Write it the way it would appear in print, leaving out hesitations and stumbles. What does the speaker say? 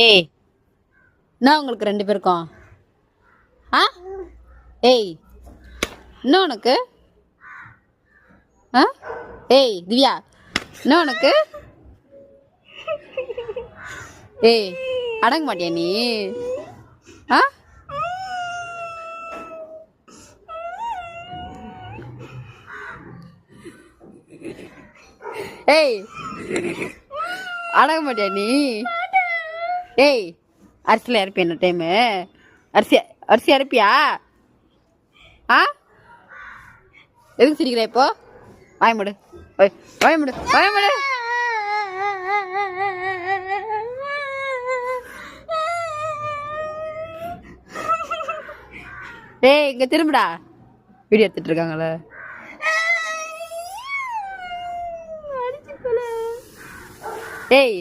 ஏய், என்ன உங்களுக்கு 2 பேருக்கும்? ஆ? ஏய், என்ன உனக்கு? ஆ? ஏய் திவ்யா, என்ன உனக்கு? ஏய், அடங்க மாட்டியா நீ? ஆ? ஏய், அடங்க மாட்டியா நீ? ஏய், அரிசியில் இறப்பியா என்ன டைமு? அரிசி இறப்பியா? ஆ? எதுக்கு சிரிக்கிற இப்போ? வாயமுடு, வாயமுடு, வாயமுடு. டேய், இங்க திரும்புடா. வீடியோ எடுத்துட்டு இருக்காங்களே. ஏய்,